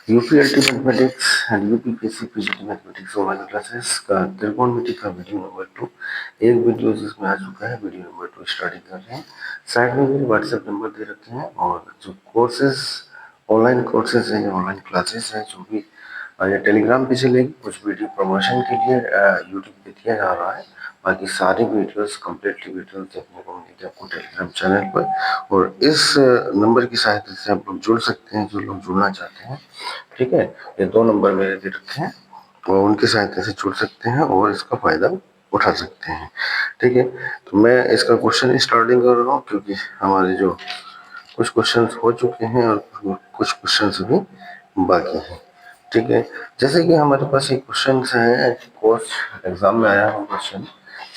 यूपीएलटी mathematics and UPPSC PGT mathematics online classes का त्रिकोणमिति का वीडियो नंबर 2 एक वीडियो जिसमें आ चुका है। वीडियो नंबर 2 स्टार्टिंग कर रहे हैं। साइड में मेरे व्हाट्सएप नंबर दे रखे हैं और जो कोर्सेज ऑनलाइन कोर्सेज हैं, ऑनलाइन क्लासेस हैं, जो भी ये टेलीग्राम पे चलेगी। कुछ वीडियो प्रमोशन के लिए यूट्यूब पे दिया जा रहा है, बाकी सारे वीडियोस कंप्लीटली वीडियोस देखने को मिलेंगे आपको टेलीग्राम चैनल पर। और इस नंबर की सहायता से आप लोग जुड़ सकते हैं, जो लोग जुड़ना चाहते हैं। ठीक है, ये 2 नंबर मेरे दे रखे हैं और उनकी सहायता से जुड़ सकते हैं और इसका फायदा उठा सकते हैं। ठीक है, तो मैं इसका क्वेश्चन स्टार्टिंग कर रहा हूँ, क्योंकि हमारे जो कुछ क्वेश्चंस हो चुके हैं और कुछ क्वेश्चंस अभी बाकी हैं। ठीक है, जैसे कि हमारे पास एक क्वेश्चन है, कोर्स एग्जाम में आया है क्वेश्चन।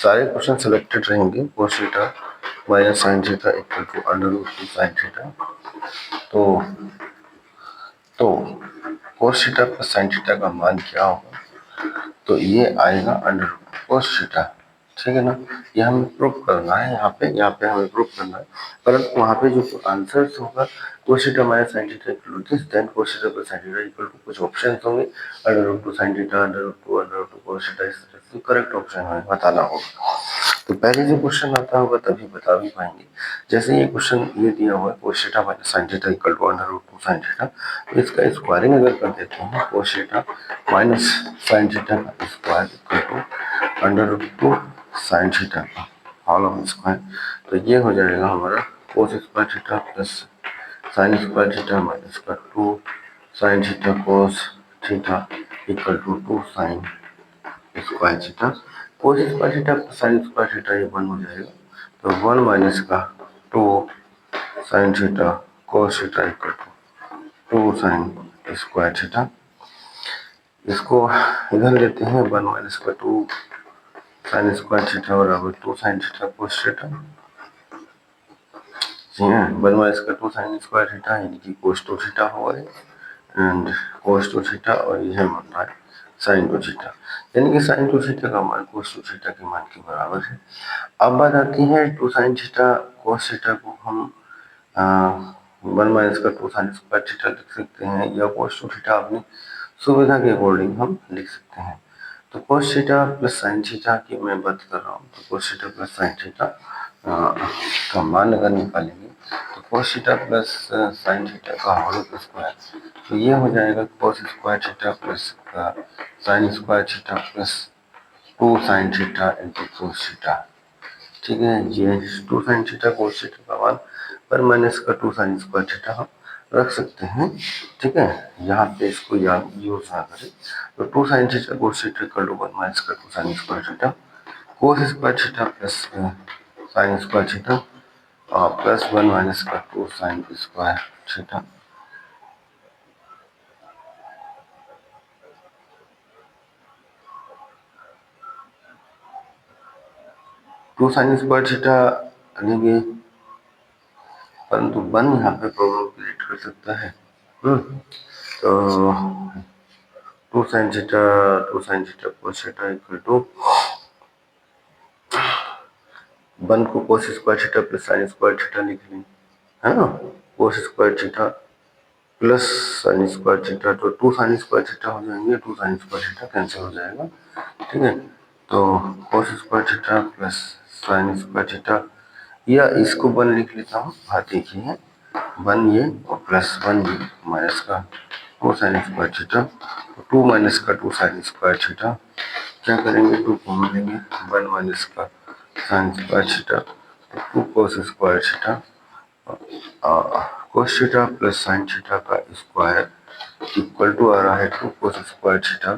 सारे क्वेश्चन सिलेक्टेड रहेंगे। Cos theta minus sine theta equal to under root two sine theta. तो cos theta plus sine theta का मान क्या होगा? तो ये आएगा अंडर रूट कोस थीटा। ठीक है ना, ये हमें प्रूफ करना है। यहाँ पे हमें प्रूफ करना है, परंतु वहाँ पे जो आंसर होगा cos theta minus sine theta equal to this, then cos theta plus sine theta equal to कुछ ऑप्शन होंगे, under root two sine theta, under root two cos theta. इस तरह से करेक्ट ऑप्शन हमें बताना होगा। तो पहले जो क्वेश्चन आता होगा तभी बता भी पाएंगे। जैसे ये क्वेश्चन ये दिया हुआ है cos theta minus sine theta equal to under root two sine theta, तो इसका स्क्वायरिंग अगर कर देते हैं, cos theta minus sine theta का square equal to under root two sine theta का होल ऑफ स्क्वायर। तो ये हो जाएगा हमारा cos square theta plus sine square theta minus का 2 sine theta cos theta equal to 2 sine square theta. Cos square theta plus sine square theta ये 1 हो जाएगा। तो 1 माइनस का 2 sine theta cos theta equal to 2 sine square theta. इसको इधर लेते हैं, 1 माइनस का 2 साइन स्क्वायर थीटा बराबर 2 साइन थीटा कोस थीटा। जी हाँ, 1 माइनस का 2 साइन स्क्वायर थीटा यानी कि कोस 2 थीटा हुआ है, एंड कोस 2 थीटा, और यह मान रहा है साइन 2 थीटा, यानी कि साइन 2 थीटा का मान कोस 2 थीटा के मान के बराबर है। अब बात आती है 2 साइन थीटा कोस थीटा को हम 1 माइनस का 2 साइन स्क्वायर थीटा लिख सकते हैं, या कोस 2 थीटा अपनी सुविधा के अकॉर्डिंग हम लिख सकते हैं। तो cos theta plus sine theta की मैं बात कर रहा हूँ, तो cos theta plus sine theta का मान अगर निकालेंगे तो cos theta plus sine theta का होल स्क्वायर, तो ये हो जाएगा कोस square theta plus sine square theta plus 2 sine theta into cos theta. ठीक है, ये 2 साइन थीटा कोस थीटा का मान 1 माइनस का 2 साइन स्क्वायर थीटा हम रख सकते हैं। ठीक है, यहाँ पे इसको यूज ना करें। तो 2 sine theta cos theta equal to 1 minus का 2 sine square theta cos square theta plus sine square theta plus 1 minus का 2 sine square theta. Two sine square theta लेंगे, परंतु 1 यहाँ पे प्रॉब्लम क्रिएट कर सकता है। तो 2 sine theta cos theta equal to 1 को cos square theta plus sine square theta लिख लें, है ना। Cos square theta plus sine square theta, तो 2 साइन स्क्वायर थीटा हो जाएंगे, 2 साइन स्क्वायर थीटा कैंसिल हो जाएगा। ठीक है, तो कोस square theta plus sine square theta, या इसको 1 लिख लेता हूँ। हाँ देखिए, 1 ये और प्लस 1 ये माइनस का 2 साइन स्क्वायर थीटा, तो 2 माइनस का 2 साइन स्क्वायर थीटा, क्या करेंगे 2 कॉमन लेंगे, 1 माइनस का sine square theta, 2 cos square theta, cos theta plus sine theta का स्क्वायर इक्वल टू आ रहा है 2 cos square theta,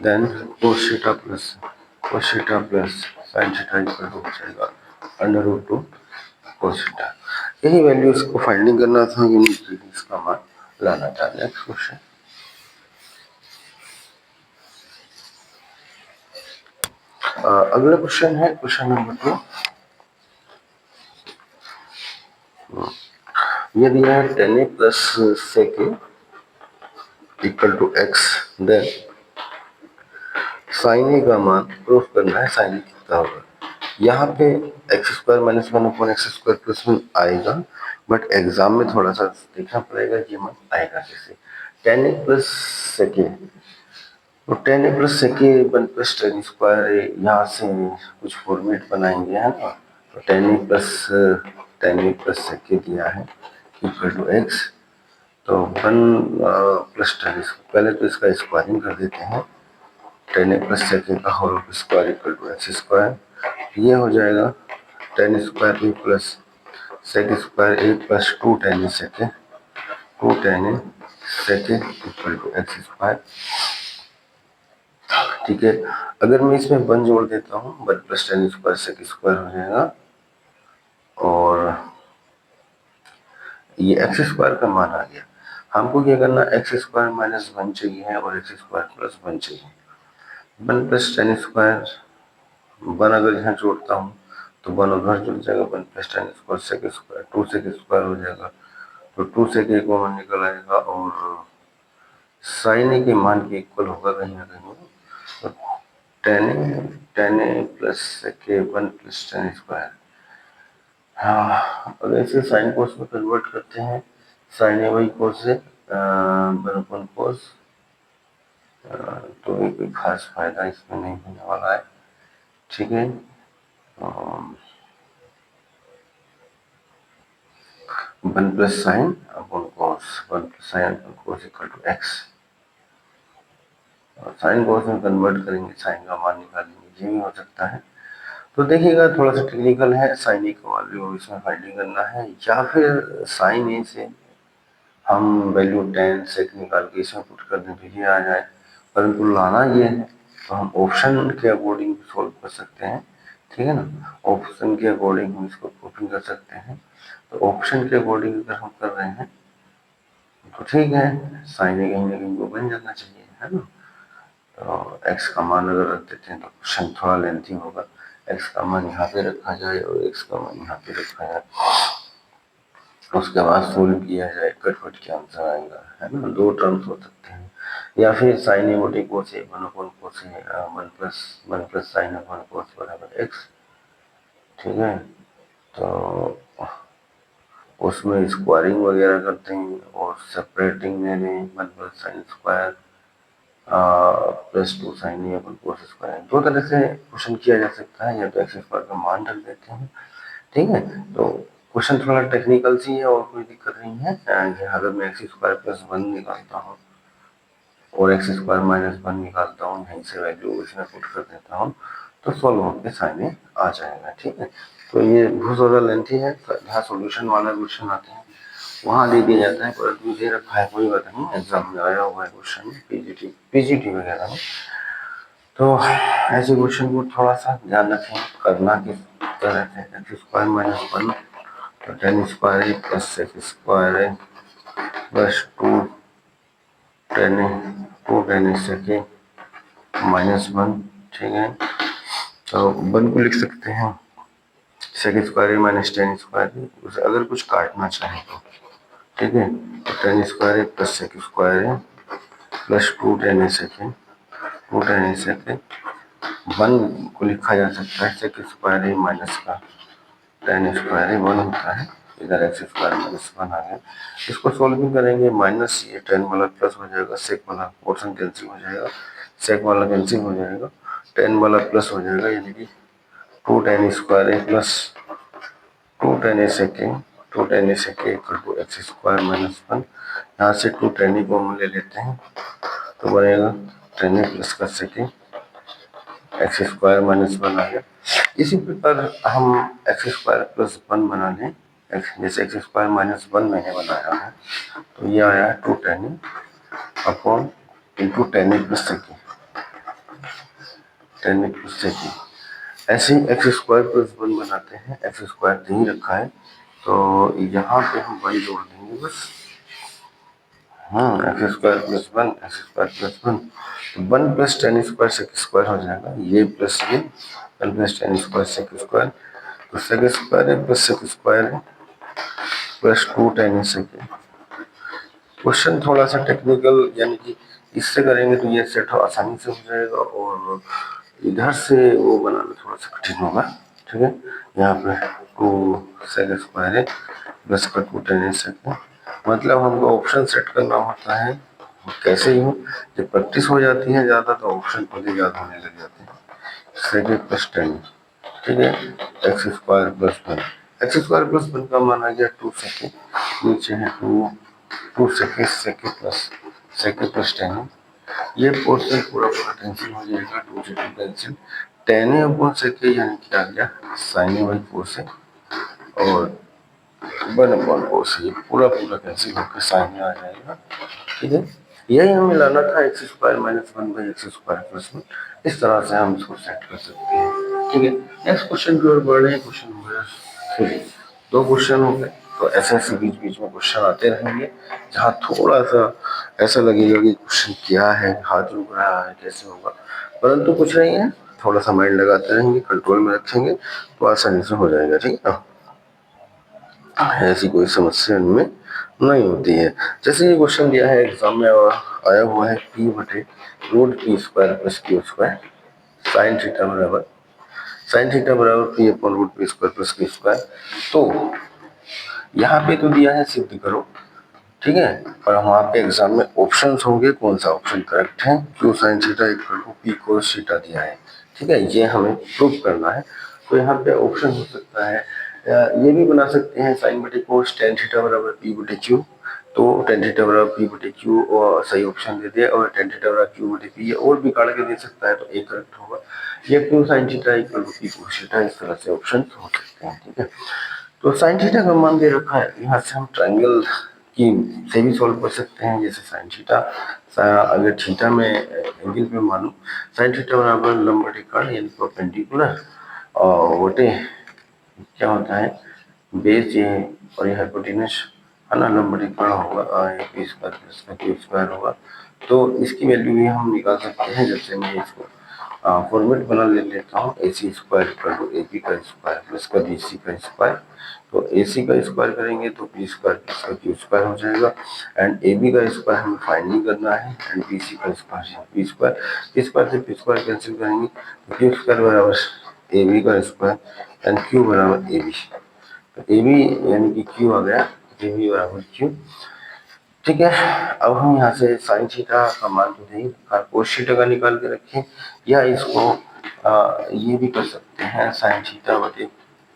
then cos theta plus sine theta equal to हो जाएगा अंडर रूट 2 कोस थीटा। यही values को finding करना था, इसका मान लाना था। नेक्स्ट क्वेश्चन, अगला क्वेश्चन है क्वेश्चन नंबर 2। ये दिया है 10a plus sec equal to x, then sign ए का मान प्रूफ करना है। साइन ए कितना होगा? यहाँ पे x square minus 1 upon x square plus 1 आएगा, बट एग्जाम में थोड़ा सा देखना पड़ेगा ये मान आएगा कैसे। टेन ए प्लस सेके, तो टेन ए प्लस सेके वन प्लस टेन स्क्वायर, यहाँ से कुछ फॉर्मेट बनाएंगे है ना। तो टेन ए प्लस सेके दिया है इक्वल टू एक्स, तो वन प्लस टेन, पहले तो इसका स्क्वायरिंग कर देते हैं। टेन ए प्लस सेके का whole square equal to x square, ये हो जाएगा tan square A plus sec square A plus two tan A sec A, two tan A sec A equal to x square. ठीक है, अगर मैं इसमें वन जोड़ देता हूँ, one plus tan square sec square हो जाएगा, और ये एक्स स्क्वायर का मान आ गया। हमको क्या करना, एक्स स्क्वायर माइनस वन चाहिए है और एक्स स्क्वायर प्लस वन चाहिए। One plus tan square, one अगर यहाँ जोड़ता हूँ तो वन उधर जुड़ जाएगा, one plus tan square sec square, two sec square हो जाएगा, तो टू सेक ए कॉमन निकल आएगा, और साइन ए के मान के इक्वल होगा कहीं ना कहीं, तो टेन ए प्लस सेक ए वन प्लस टेन स्क्वायर। हाँ, अगर इसे साइन कोस में कन्वर्ट करते हैं, साइन ए बाई कोस है वन अपन कोस, तो कोई खास फायदा इसमें नहीं होने वाला है। ठीक है, one plus sine upon cos, one plus sine upon cos equal to x, sine cos में कन्वर्ट करेंगे, साइन का मान निकालेंगे, ये भी हो सकता है। तो देखिएगा थोड़ा सा टेक्निकल है, साइन ए का वैल्यू इसमें फाइंडिंग करना है, या फिर साइन ए से हम वैल्यू टेन सेक निकाल के इसमें पुट कर दें तो ये आ जाए, परंतु लाना ये है तो हम ऑप्शन के अकॉर्डिंग सोल्व कर सकते हैं। ठीक है ना, ऑप्शन के अकॉर्डिंग हम इसको प्रूफिंग कर सकते हैं। तो ऑप्शन के अकॉर्डिंग अगर हम कर रहे हैं तो ठीक है, साइन ए कहीं ना कहीं को बन जाना चाहिए, है ना। तो एक्स का मान अगर रख देते हैं तो क्वेश्चन थोड़ा लेंथी होगा, एक्स का मान यहाँ पे रखा जाए और एक्स का मान यहाँ पे रखा जाए, उसके बाद सोल्व किया जाए, कट के आंसर आएगा, है ना। दो टर्म्स हो सकते हैं, या फिर साइन ए बटे cos A one upon cos A one plus sine upon cos बराबर एक्स। ठीक है, तो उसमें स्क्वायरिंग वगैरह करते हैं और सेपरेटिंग ले लें, one plus sine square plus two sine A upon cos square. दो तरह से क्वेश्चन किया जा सकता है, या तो एक्स स्क्वायर का मान रख देते हैं। ठीक है, तो क्वेश्चन थोड़ा टेक्निकल सी है और कोई दिक्कत नहीं है। अगर मैं एक्स स्क्वायर प्लस वन निकालता हूँ और एक्स स्क्वायर माइनस वन निकालता हूँ, यहीं से वैल्यू इसमें पुट कर देता हूँ, तो सॉल्व होकर साइन ए आ जाएगा। ठीक है, तो ये बहुत ज़्यादा लेंथी है, जहाँ सोल्यूशन वाला क्वेश्चन आते हैं वहाँ दे दिया जाता है, परंतु दे रखा है कोई बात नहीं, एग्जाम में आया हुआ है क्वेश्चन पीजीटी वगैरह में। तो ऐसे क्वेश्चन को थोड़ा सा ध्यान रखें, करना किस तरह से, एक्स स्क्वायर माइनस वन, तो tan square A plus x square है प्लस टू टेन ए सेके माइनस वन। ठीक है, तो वन को लिख सकते हैं sec square minus tan square, उसे अगर कुछ काटना चाहे तो। ठीक है, तो टेन स्क्वायर है प्लस सेक स्क्वायर है plus two tan A sec A, two tan A सेके, वन को लिखा जा सकता है सेक स्क्वायर है माइनस का टेन स्क्वायर है वन होता है, इधर एक्स स्क्वायर माइनस वन आ गया। इसको सोल्विंग करेंगे, माइनस ये टेन वाला प्लस हो जाएगा, सेक वाला पोर्शन कैंसिल हो जाएगा, सेक वाला कैंसिल हो जाएगा, टेन वाला प्लस हो जाएगा, यानी कि टू टेन स्क्वायर है plus two tan A sec A, two tan A sec A equal to x square minus one. यहाँ से टू टेन ही कॉमन ले लेते हैं तो बनेगा टेन ए प्लस का सेके एक्स स्क्वायर माइनस वन आ गया। इसी प्रकार हम एक्स स्क्वायर प्लस वन बना लें, जैसे एक्स स्क्वायर माइनस वन मैंने बनाया है, तो ये आया है two tan upon into tan plus sec A, tan plus sec A. ऐसे ही एक्स स्क्वायर प्लस वन बनाते हैं, एक्स स्क्वायर नहीं रखा है तो यहाँ पे हम वन जोड़ देंगे बस। X square plus one, x square plus one, one plus tan square sec square हो जाएगा, ये प्लस ये one plus tan square sec square, तो सेक स्क्वायर है प्लस सेक स्क्वायर है plus two tan sec. Question थोड़ा सा technical, यानी कि इससे करेंगे तो ये सेट आसानी से हो जाएगा, और इधर से वो बनाना थोड़ा सा कठिन होगा। ठीक है, यहाँ पे टू सेक स्क्वायर है प्लस का टू टेन सेक, मतलब हमको ऑप्शन सेट करना होता है कैसे यूँ, जब प्रैक्टिस हो जाती है ज़्यादा तो ऑप्शन खुद ही याद होने लग जाते हैं। सेकेंड प्लस 10, ठीक है, x square plus 1, x square plus 1 का मान आ गया 2 सेकेंड, नीचे है 2 सेकेंड, सेकेंड प्लस 10 है, ये पोर्शन पूरा पूरा कैंसिल हो जाएगा, 2 से 2 कैंसिल, 10 है अपॉन सेकेंड यानी कि आ गया साइन ए बाई 4 से, और 1/4 से ये पूरा पूरा कैंसिल होकर साइन आ जाएगा, ठीक है। यही हमें लाना था x square minus 1 by x square plus 1, इस तरह से हम इसको सेट कर सकते हैं, ठीक है। नेक्स्ट क्वेश्चन की ओर बढ़ रहे हैं, क्वेश्चन नंबर 3, 2 क्वेश्चन हो गए, तो ऐसे ऐसे बीच बीच में क्वेश्चन आते रहेंगे जहाँ थोड़ा सा ऐसा लगेगा कि क्वेश्चन क्या है, हाथ रुक रहा है, कैसे होगा, परंतु कुछ नहीं है, थोड़ा सा माइंड लगाते रहेंगे, कंट्रोल में रखेंगे तो आसानी से हो जाएगा, ठीक है ना, ऐसी कोई समस्या इनमें नहीं होती है। जैसे ये क्वेश्चन दिया है एग्जाम में आया हुआ है पी बटे root P square plus Q square sine theta बराबर, साइन थीटा बराबर P upon root P square plus Q square, तो यहाँ पे तो दिया है सिद्ध करो, ठीक है, और वहाँ पे एग्जाम में ऑप्शंस होंगे, कौन सा ऑप्शन करेक्ट है, Q sine theta equal to P cos theta दिया है, ठीक है, ये हमें प्रूव करना है। तो यहाँ पे ऑप्शन हो सकता है, ये भी बना सकते हैं साइन बटे कोस टेन थीटा बराबर पी बटे क्यू, तो टेन थीटा बराबर पी बटे क्यू और सही ऑप्शन दे दिया, और टेन थीटा बराबर क्यू बटे पी और भी काट के दे सकता है, तो एक करेक्ट होगा, या Q sine theta equal to P cos theta, इस तरह से ऑप्शन हो सकते हैं, ठीक है। तो साइन थीटा का मान दे रखा है, यहाँ से हम ट्रायंगल की से भी सॉल्व कर सकते हैं, जैसे साइन थीटा, अगर थीटा में एंगल पे मानूं, साइन थीटा बराबर लंब बटे कर्ण यानी परपेंडिकुलर, और बटे क्या होता है बेस ये, और ये हाइपोटेनस है ना, लंब बटे कर्ण होगा, ये पी स्क्वायर प्लस का क्यू स्क्वायर होगा, तो इसकी वैल्यू भी हम निकाल सकते हैं। जैसे मैं इसको फॉर्मेट बना ले लेता हूँ, A C square equal to A B का स्क्वायर प्लस का बी सी का स्क्वायर, तो ए सी का स्क्वायर करेंगे तो बी स्क्वायर प्लस का क्यू स्क्वायर हो जाएगा, एंड ए बी का स्क्वायर हमें फाइंड नहीं करना है, एंड बी सी का square B square, P square से पी स्क्वायर कैंसिल करेंगे तो क्यू स्क्वायर बराबर ए बी का स्क्वायर एंड क्यू बराबर ए बी, तो ए बी यानी कि क्यू आ गया, ए बी बराबर क्यू, ठीक है। अब हम यहाँ से साइन थीटा का मान तो नहीं रखा, कोस थीटा का निकाल के रखें, या इसको ये भी कर सकते हैं, साइन थीटा बटे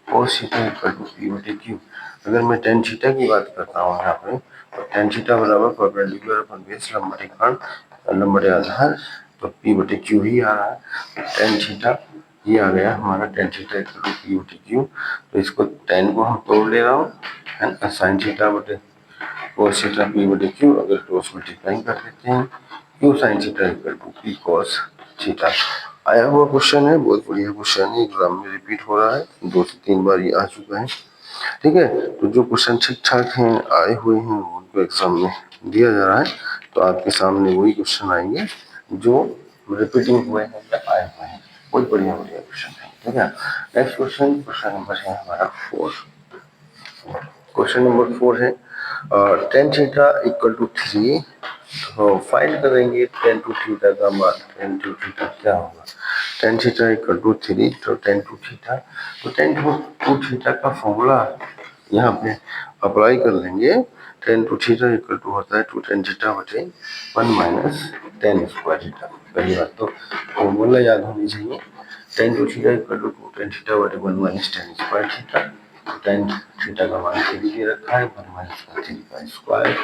cos theta equal to P बटे क्यू। अगर मैं टेन थीटा की बात करता हूँ यहाँ पे, तो टेन थीटा बराबर परपेंडिकुलर अपन बेस लंब बटे कर्ण लंब बटे आधार, तो पी बटे क्यू ही आ रहा है, टेन थीटा ये आ गया हमारा, tan theta equal to P बटे क्यू, तो इसको टेन को हम तोड़ ले रहा हूँ, है ना, साइन थीटा बटे cos थीटा पी बटे क्यू, अगर क्रॉस मल्टीप्लाई कर देते हैं, Q sine theta equal to P cos theta. आया हुआ क्वेश्चन है, बहुत बढ़िया क्वेश्चन है, एग्जाम में रिपीट हो रहा है, 2 से 3 बार ये आ चुका है, ठीक है। तो जो क्वेश्चन ठीक ठाक हैं आए हुए हैं उनको एग्जाम में दिया जा रहा है, तो आपके सामने वही क्वेश्चन आएंगे जो रिपीटिंग हुए हैं या आए हुए हैं, बहुत बढ़िया बढ़िया क्वेश्चन है, ठीक है। नेक्स्ट क्वेश्चन, क्वेश्चन नंबर है हमारा 4, क्वेश्चन नंबर 4 है टेन थीटा इक्वल टू 3, तो फाइंड करेंगे टेन टू थीटा का मान, टेन टू थीटा क्या होगा, टेन थीटा इक्वल टू 3, तो टेन टू थीटा, तो टेन टू थीटा का फॉर्मूला यहाँ पे अप्लाई कर लेंगे, tan two theta equal to होता है टू टेन थीटा बटे 1 माइनस टेन स्क्वायर थीटा, पहली बात तो फॉर्मूला याद होनी चाहिए, tan two theta equal to tan theta बटे 1 minus tan square theta, tan theta का मान 3 दे रखा है, 1 माइनस का 3 का स्क्वायर,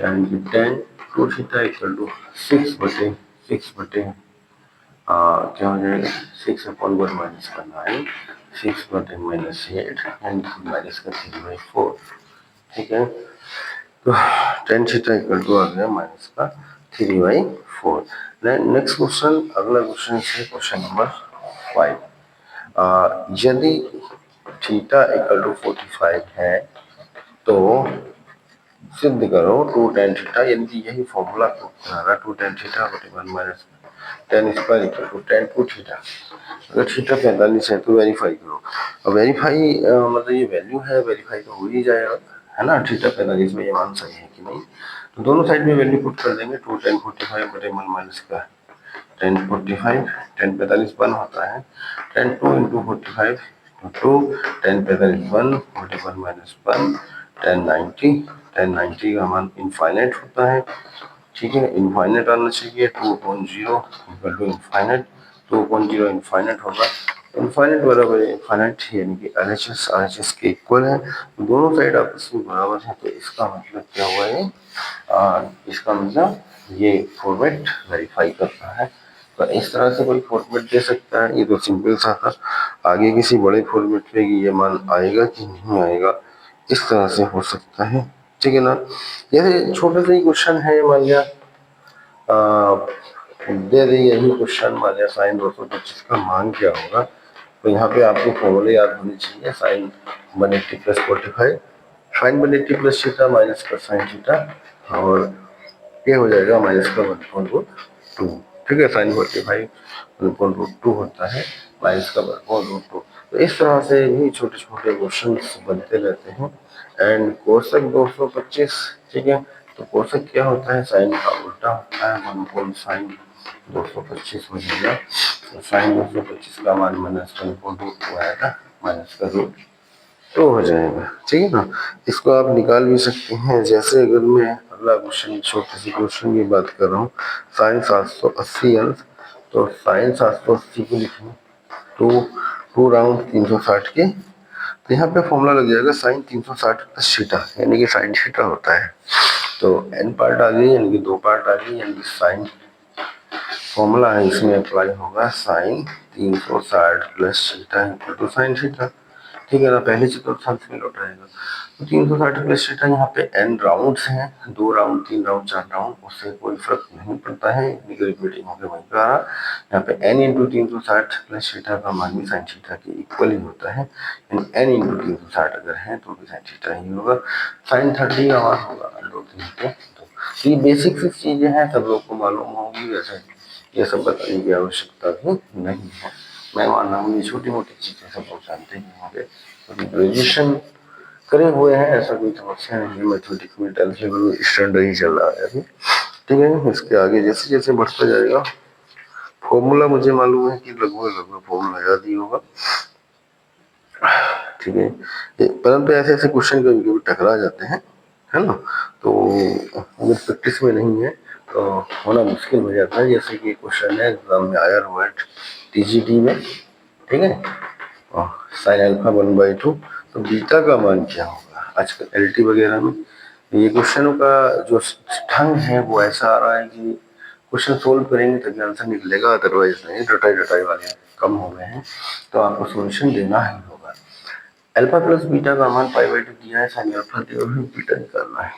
यानी tan two theta equal to 6 बटे क्या हो जाएगा, 6 अपॉन 1 माइनस का 9, 6 बटे माइनस 8 एंड माइनस का 3/4, ठीक है। तो टेन थीटा इक्वल टू आ गया माइनस का 3/4। नेक्स्ट क्वेश्चन, अगला क्वेश्चन है क्वेश्चन नंबर 5, यदि थीटा इक्वल टू 45 है तो सिद्ध करो टू टेन थीटा, यानी कि यही फॉर्मूला प्रूव करा रहा, टू टेन थीटा बटे 1 minus tan square equal to tan two theta, अगर थीटा 45 है तो वेरीफाई करो, अब वेरीफाई मतलब ये वैल्यू है, वेरीफाई तो हो ही जाएगा, है ना, थीटा 45 में ये मान सही है कि नहीं, तो दोनों साइड में वैल्यू पुट कर देंगे, टू टेन 45 बटे 1 माइनस का टेन 45, टेन 45 1 होता है, टेन 2 इंटू 45 तो 2, टेन 45 1 बटे 1 माइनस 1, टेन 90, टेन 90 का मान इनफाइनाइट होता है, ठीक है, इनफाइनाइट आना चाहिए, 2/0 इक्वल टू इनफाइनाइट, 2/0 इनफाइनाइट होगा, इनफाइनाइट बराबर इनफाइनाइट यानी कि एलएचएस आरएचएस के इक्वल है, दोनों साइड आपस में बराबर है, तो इसका मतलब क्या हुआ है, इसका मतलब ये फॉर्मेट वेरीफाई करता है। तो इस तरह से कोई फॉर्मेट दे सकता है, ये तो सिंपल सा था। आगे किसी बड़े फॉर्मेट पे ये मान आएगा कि नहीं आएगा, इस तरह से हो सकता है, ठीक है ना। जैसे छोटा सा ही क्वेश्चन है, मान लिया दे दी यही क्वेश्चन, मान लिया साइन 225 का मान क्या होगा, तो यहाँ पे आपको फॉर्मूले याद होने चाहिए, sine 180 plus 45, sine 180 plus theta minus का साइन थीटा, और ये हो जाएगा माइनस का 1/√2, ठीक है, साइन 45 1/√2 होता है, माइनस का 1/√2। तो इस तरह से भी छोटे छोटे क्वेश्चन बनते रहते हैं। एंड कोशक 225, ठीक है, तो कोशक क्या होता है, साइन का उल्टा होता है, 1/sin 225 हो जाएगा, तो साइन 225 का मान माइनस 1/√2 आएगा, माइनस का रूट तो हो जाएगा, ठीक है ना। इसको आप निकाल भी सकते हैं, जैसे अगर मैं अगला क्वेश्चन, छोटे से क्वेश्चन की बात कर रहा हूँ, साइन 780 अंश, तो साइन 780 को लिखें टू टू राउंड 360 के, तो यहाँ पे फॉर्मूला लग जाएगा साइन 360 प्लस थीटा, यानी कि साइन थीटा होता है, तो एन पार्ट आ गई, यानी कि दो पार्ट आ गई, यानी कि साइन फॉर्मूला है इसमें अप्लाई होगा, sine 360 plus theta equal to sine theta, ठीक है ना, पहले चतुर्थांश में लौटाएगा, तो 360 प्लस थीटा, यहाँ पे एन राउंड्स हैं, 2 राउंड 3 राउंड 4 राउंड, उससे कोई फर्क नहीं पड़ता है, रिपीटिंग होकर वहीं पर आ रहा, यहाँ पे एन इंटू 360 प्लस थीटा का मान भी साइन थीटा के इक्वल ही होता है, यानी एन इंटू 360 अगर है तो भी साइन थीटा ही होगा, साइन 30 का मान होगा तो ये बेसिक सी चीजें हैं, सब लोग को मालूम होंगी, वैसे ये सब बताने की आवश्यकता भी नहीं है। मैं मान रहा हूँ ये छोटी मोटी चीजें सब लोग जानते ही होंगे, तो ग्रेजुएशन करे हुए हैं, ऐसा कोई समस्या नहीं है, मैथमेटिक्स में 10th लेवल स्टैंडर्ड ही चल रहा है अभी, ठीक है। इसके आगे जैसे जैसे बढ़ता जाएगा, फॉर्मूला मुझे मालूम है कि लगभग लगभग फॉर्मूला याद ही होगा, ठीक है, परंतु ऐसे ऐसे क्वेश्चन कभी कभी टकरा जाते हैं, है ना, तो अगर प्रैक्टिस में नहीं है तो होना मुश्किल हो जाता है, जैसे कि क्वेश्चन है एग्जाम में आया हुआ है टीजीटी में, ठीक है, साइन अल्फा 1/2, तो बीटा का मान क्या होगा, आजकल एलटी वगैरह में ये क्वेश्चनों का जो ढंग है वो ऐसा आ रहा है कि क्वेश्चन सोल्व करेंगे तभी आंसर निकलेगा, अदरवाइज नहीं, रटाई रटाई वाले कम हो गए हैं, तो आपको सोल्यूशन देना ही होगा। अल्फा प्लस बीटा का मान π/2 दिया है, साइन अल्फा दिया है, बीटा निकालना है,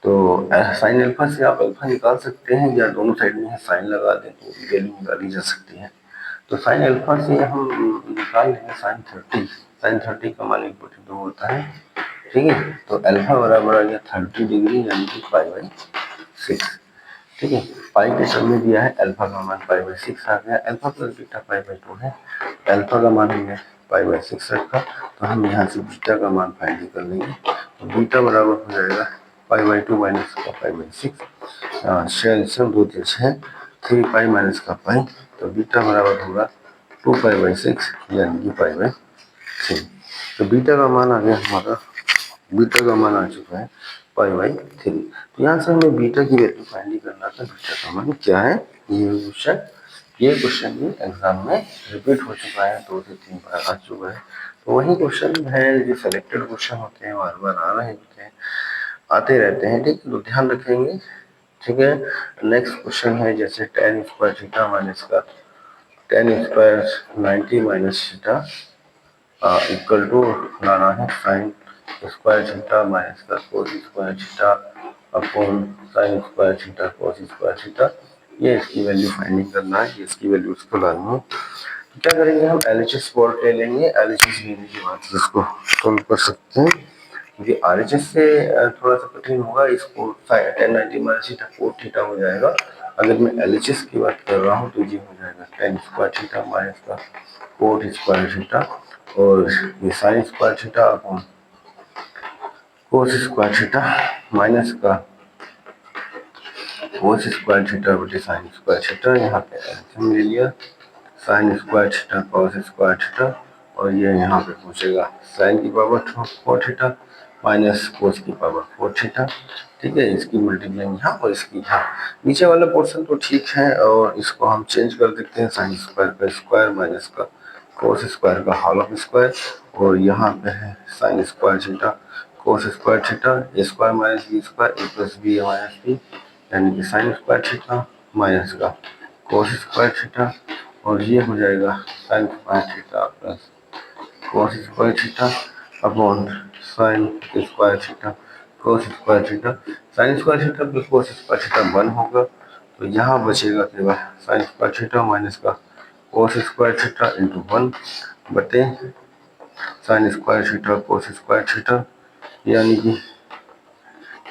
तो साइन अल्फा से आप अल्फा निकाल सकते हैं, या दोनों साइड में साइन लगा दें तो वैल्यू निकाली जा सकती है, तो साइन अल्फा से हम निकाल लेंगे साइन 30, साइन 30 का मान 1/2 होता है, ठीक है, तो अल्फा बराबर आ गया 30 डिग्री, यानी कि π/6, ठीक है, पाई के टर्म में दिया है, अल्फा का मान π/6 आ गया, अल्फा प्लस बीटा π/2 है, अल्फा का मान हमने π/6 रखा, तो हम यहाँ से बीटा का मान फाइंड कर लेंगे, तो बीटा बराबर हो जाएगा π/2 माइनस का π/6, शेयर 2 3 3 पाई माइनस का पाई, तो बीटा बराबर होगा 2π/6 यानी कि π/3, तो बीटा का मान आ गया हमारा, बीटा का मान आ चुका है π/3, तो यहाँ से हमें बीटा की वैल्यू फाइंड करना था, बीटा का मान क्या है, ये क्वेश्चन भी एग्जाम में रिपीट हो चुका है, 2 से 3 बार आ चुका है, तो वही क्वेश्चन है, जो सेलेक्टेड क्वेश्चन होते हैं बार बार आ रहे होते हैं, आते रहते हैं, ठीक है, तो ध्यान रखेंगे, ठीक है। नेक्स्ट क्वेश्चन है जैसे tan स्क्वायर थीटा माइनस का tan square 90 minus theta equal to लाना है साइन स्क्वायर थीटा माइनस का cos square theta upon sine square theta cos square theta, ये इसकी वैल्यू फाइंडिंग करना है, इसकी वैल्यू इसको लानी है, तो क्या करेंगे हम एलएचएस फॉर्मूला ले लेंगे, एलएचएस लेने के बाद इसको सॉल्व कर सकते हैं, क्योंकि आरएचएस से थोड़ा सा कठिन होगा, इसको tan 90 minus theta cot theta हो जाएगा, अगर मैं एलएचएस की बात कर रहा हूँ तो ये हो जाएगा tan स्क्वायर थीटा माइनस का कोट स्क्वायर थीटा, और ये साइन स्क्वायर थीटा अपॉन कोस स्क्वायर थीटा माइनस का कोस स्क्वायर थीटा बटे साइन स्क्वायर थीटा, यहाँ पे एलसीएम ले लिया, sign square theta cos square theta, और ये यहाँ पे पूछेगा साइन की पावर 4 थीटा माइनस कोस की पावर 4 थीटा, ठीक है, इसकी मल्टीप्लाइंग यहाँ और इसकी यहाँ। नीचे वाला पोर्शन तो ठीक है, और इसको हम चेंज कर देते हैं, साइन स्क्वायर का स्क्वायर माइनस का कोस स्क्वायर का होल ऑफ स्क्वायर, और यहाँ पे है sine square theta cos square theta A square minus B square A plus B minus B, यानी कि साइन स्क्वायर थीटा माइनस का कोस स्क्वायर थीटा, और ये हो जाएगा sign square theta plus cos square theta upon sine square theta cos square theta. Sign square theta plus cos square theta 1 होगा, तो यहाँ बचेगा केवल साइन स्क्वायर थीटा माइनस का कोस स्क्वायर थीटा इंटू 1 बटे sign square theta cos square theta, यानी कि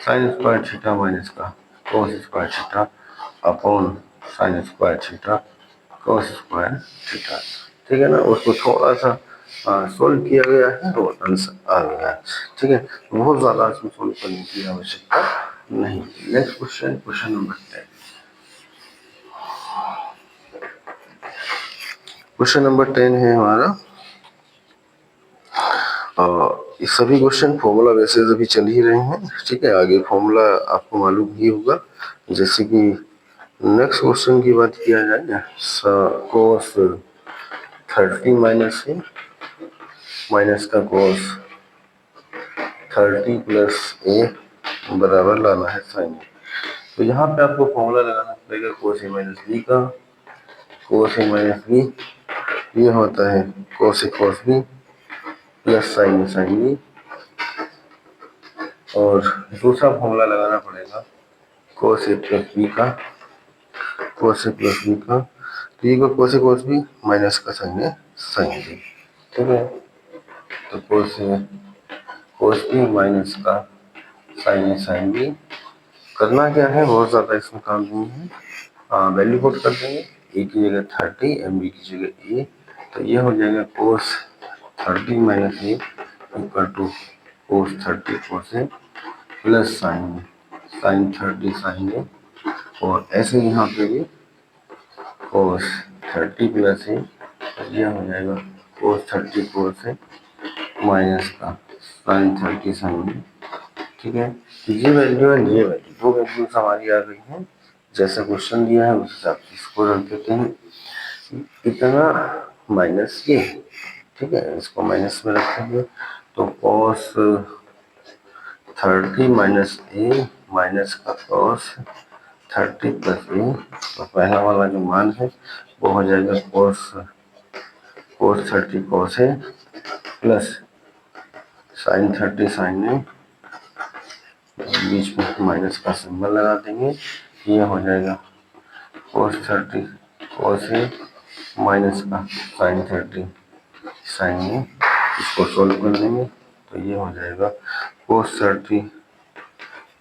sign square theta minus का cos square theta upon sine square theta cos square theta. ठीक है ना, उसको थोड़ा सा सोल्व किया गया है तो आंसर आ गया है। ठीक है, बहुत ज़्यादा इसमें सोल्व करने की आवश्यकता नहीं। Next question, question number 10। Question number 10 है हमारा, ये सभी क्वेश्चन फॉर्मूला बेसिस अभी चल ही रहे हैं। ठीक है, आगे फॉर्मूला आपको मालूम ही होगा। जैसे कि नेक्स्ट क्वेश्चन की बात किया जाए ना, कोस 30 माइनस है माइनस का कोस 30 प्लस ए बराबर लाना है साइन। तो यहाँ पे आपको फॉर्मूला लगाना पड़ेगा कोस ए माइनस बी का। कोस ए माइनस बी ये होता है cos A cos B plus sign A sine B, और दूसरा फॉर्मूला लगाना पड़ेगा कोस ए प्लस बी का, कोस ए प्लस बी का, तो ये कोस ए कोस बी माइनस का साइन ए साइन बी। ठीक है, तो कोस ए कोस बी माइनस का साइन ए साइन बी। करना क्या है, बहुत ज़्यादा इसमें काम नहीं है, वैल्यू पुट कर देंगे, ए की जगह 30 एम बी की जगह ए, तो ये हो जाएगा cos 30 minus A equal to cos 30 cos A plus sine 30 sine A, और ऐसे यहाँ पे भी कोस 30 प्लस ए, ये हो जाएगा कोस 30 कोस ए माइनस का साइन 30 साइन ए। ठीक है, ये वैल्यू है, ये वैल्यू, दो वैल्यूज हमारी आ गई हैं। जैसा क्वेश्चन दिया है उस हिसाब से इसको रख देते हैं। इतना माइनस ये, ठीक है, इसको माइनस में रखेंगे तो कॉस 30 माइनस ए माइनस का कॉस 30 प्लस ए, तो पहला वाला जो मान है वो हो जाएगा cos 30 cos A plus sine 30 sine ए, बीच में माइनस का सिंबल लगा देंगे, ये हो जाएगा कोस 30 कोस ए माइनस का साइन 30 साइन ए। इसको सोल्व कर देंगे तो ये हो जाएगा cos 30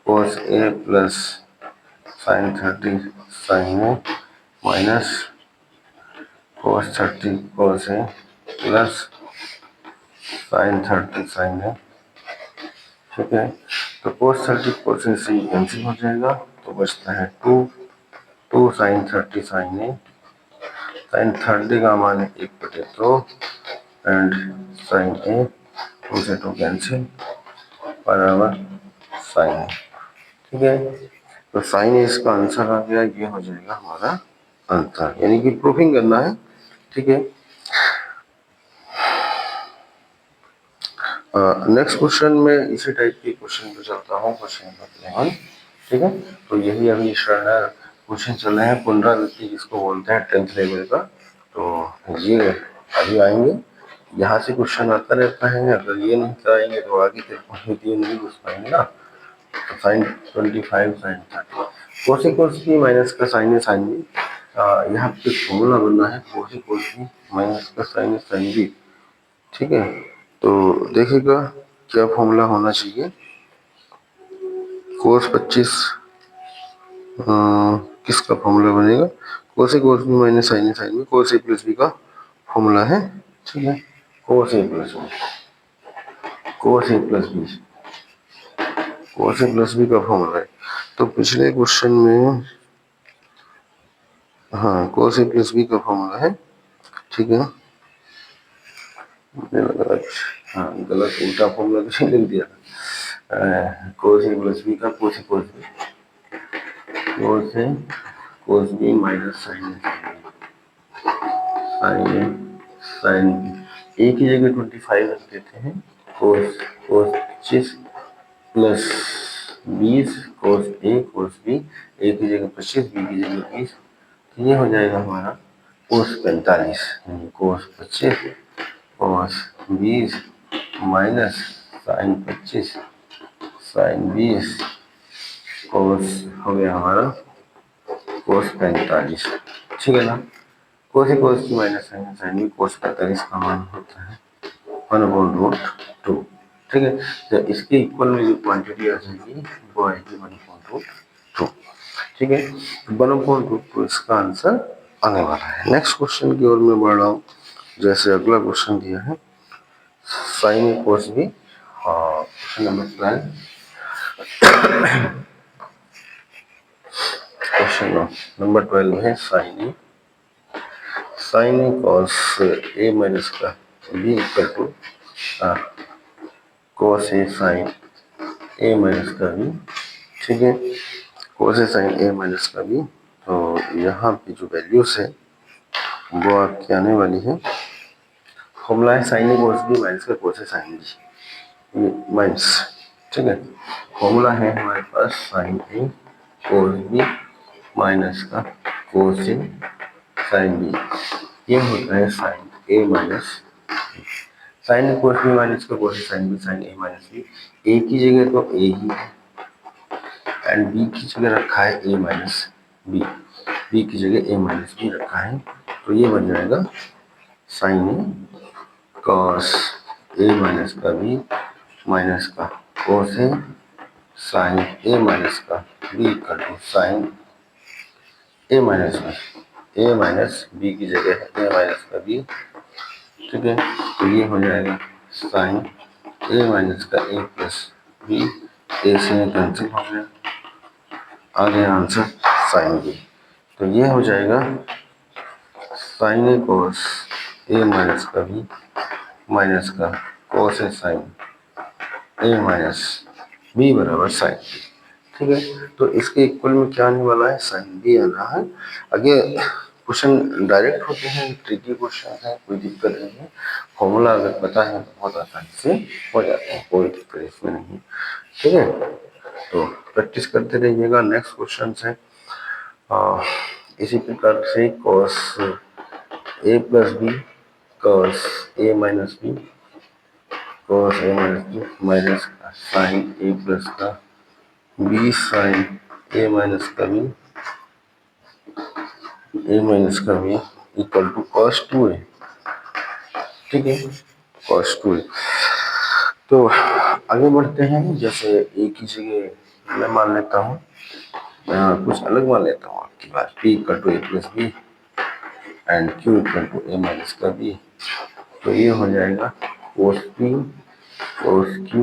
cos A plus sine 30 sine A minus cos 30 cos A plus sine 30 sine ए। ठीक है, तो कोस 30 कोस ए से कैंसिल हो जाएगा, तो बचता है 2 साइन 30 साइन ए। साइन 30 का मान है 1/2 एंड साइन ए 2 से 2 कैंसिल बराबर साइन ए। ठीक है, तो साइन ए इसका आंसर आ गया, ये हो जाएगा हमारा आंसर, यानी कि प्रूफिंग करना है। ठीक है, नेक्स्ट क्वेश्चन में इसी टाइप के क्वेश्चन पे चलता हूँ, क्वेश्चन नंबर 11। ठीक है, तो यही अभी स्टैंडर्ड क्वेश्चन चल रहे हैं, पुनरावृत्ति जिसको बोलते हैं 10th लेवल का, तो ये अभी आएंगे। यहाँ से क्वेश्चन आता रहता है, अगर ये नहीं कराएंगे तो आगे के नहीं घुस पाएंगे ना। तो sine 25 sine 30 cosec cos B minus का साइन ए साइन बी, यहाँ पे फॉर्मूला बनना है कोसेक कोस बी माइनस का साइन ए साइन बी। ठीक है, तो देखिएगा क्या फॉर्मूला होना चाहिए। कोस 25 किसका फॉर्मूला बनेगा, कोस A cos B minus sine A sine B, cos A plus B का फॉर्मूला है। ठीक है, cos A plus B, cos A plus B, cos A plus B का फॉर्मूला है। तो पिछले क्वेश्चन में हाँ कोस ए प्लस बी का फॉर्मूला है। ठीक है, हाँ गलत उल्टा फॉर्मूला तो लिख दिया था। कोस ए प्लस बी का cos A cos B, cos A cos B minus sine A sine A sine B, ए की जगह 25 रख देते हैं, कोस कोस 25 plus 20 cos A cos B, ए की जगह 25 बी की जगह 20, तो ये हो जाएगा हमारा कोस 45, यानी कोस 25 कोस 20 माइनस साइन 25 साइन 20 कोस हो गया हमारा कोस 45, ठीक है ना। कोस ए कोस की माइनस साइन साइन बी कोस 45 का मान होता है 1/√2, ठीक है। तो इसके इक्वल में जो क्वांटिटी आ जाएगी वो आएगी 1/√2, ठीक है। 1/√2 इसका आंसर आने वाला है। नेक्स्ट क्वेश्चन की ओर मैं बढ़ रहा हूँ। जैसे अगला क्वेश्चन दिया है sine A cos B, question number 12, question number 12 है sine A cos A minus का B equal to cos A sine A minus का बी, ठीक है। Cos A sine A minus का बी, तो यहाँ पे जो वैल्यूज है वो आपकी आने वाली है, फॉर्मूला है sine A cos B minus का cos A sine B minus, ठीक है। फॉर्मूला है हमारे पास sign A cos B minus का कोस ए साइन बी, ये होता है sine A minus sine A cos B minus का cos A sine B, sine A minus B, ए की जगह तो ए ही है एंड बी की जगह रखा है ए माइनस बी, बी की जगह ए माइनस बी रखा है, तो ये बन जाएगा sine A cos A minus का बी माइनस का cos A sine A minus का B equal to sine A minus B, A minus B की जगह है ए माइनस का बी, ठीक है। तो ये हो जाएगा साइन ए माइनस का ए प्लस बी, ए से कैंसिल हो गया, आ गया आंसर साइन बी। तो ये हो जाएगा sine A cos A minus का बी माइनस का cos A sine A minus B बराबर साइन बी, ठीक है। तो इसके इक्वल में क्या आने वाला है, साइन बी आना है। आगे क्वेश्चन डायरेक्ट होते हैं, ट्रिकी क्वेश्चन है, कोई दिक्कत नहीं है, फॉर्मूला अगर पता है तो बहुत आसानी से हो जाता है, कोई दिक्कत इसमें नहीं, ठीक है। तो प्रैक्टिस करते रहिएगा। नेक्स्ट क्वेश्चन है इसी प्रकार से cos A plus B cos A minus B cos A minus B minus sine A plus का बी साइन ए माइनस का बी ए माइनस का B equal to cos 2a, ठीक है, कॉस 2a। तो आगे बढ़ते हैं। जैसे ए की जगह मैं मान लेता हूँ कुछ अलग मान लेता हूँ आपकी बात, p equal to A plus B and q equal to A minus का बी, तो ये हो जाएगा cos p cos q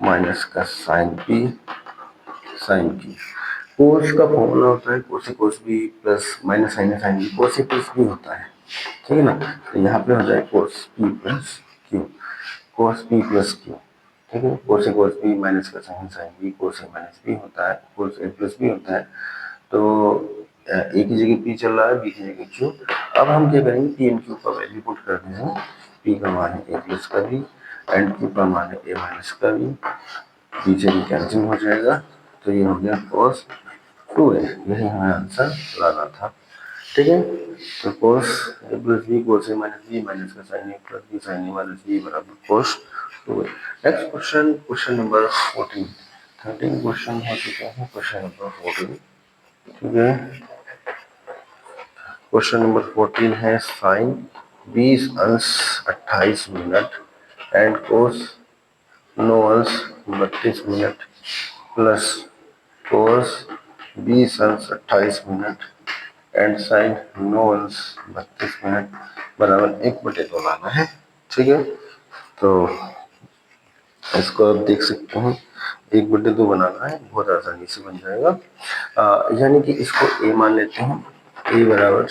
minus का साइन p साइन p। कोस का फॉर्मूला होता है cos A cos B plus minus sine A sine B, cos A plus B होता है, ठीक है ना। तो यहाँ पे हो जाए कोस p प्लस q, कोस p प्लस q, ठीक है। Cos A cos B minus का साइन साइन बी कोस ए माइनस बी होता है, कोस ए प्लस बी होता है। तो ए की जगह p चल रहा है, बी की जगह q। अब हम क्या करेंगे, पी एंड क्यू का वैल्यू पुट कर देंगे। p का मान है ए प्लस का बी एंड q का मान है ए माइनस का बी, पीछे भी कैंसिल हो जाएगा, तो ये हो गया कॉस 2a, यही हमें आंसर लाना था, ठीक है। तो कोस A plus B cos A minus B minus का sine A plus B sine A minus B बराबर कोस 2a। Next question, question number 14, 13 question हो चुका है, क्वेश्चन नंबर 14, ठीक है। क्वेश्चन नंबर 14 है साइन 20 अंश 28 मिनट एंड कोस 9 अंश 32 मिनट प्लस कोस 20 अंश 28 मिनट एंड साइन 9 अंश 32 मिनट बराबर 1/2 लाना है, ठीक है। तो इसको आप देख सकते हैं 1/2 बनाना है, बहुत आसानी से बन जाएगा। यानी कि इसको ए मान लेते हैं, ए बराबर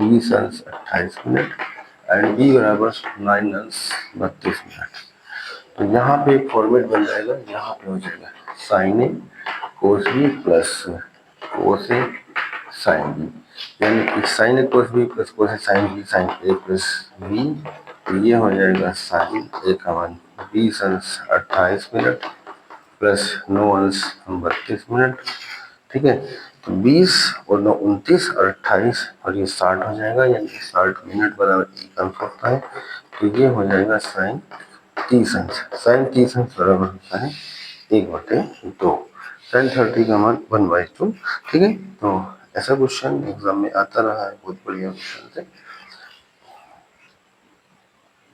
20 अंश 28 मिनट एंड बी बराबर 9 अंश 32 मिनट। तो यहाँ पे एक फॉर्मेट बन जाएगा, यहाँ पे हो जाएगा sine A cos B plus cos A sine B, यानी कि sign A cos B plus cos A sine B sine A plus B. तो ये हो जाएगा साइन ए का मान 20 अंश 28 मिनट प्लस 9 अंश 32 मिनट। ठीक है, तो 20 और 9 29 और 28 और ये 60 हो जाएगा, यानी कि 60 मिनट बराबर 1 अंश होता है। तो ये हो जाएगा साइन 30 अंश, साइन 30 अंश बराबर होता है 1/2, साइन 30 का मान 1/2। ठीक है, तो ऐसा क्वेश्चन एग्जाम में आता रहा है, बहुत बढ़िया क्वेश्चन है।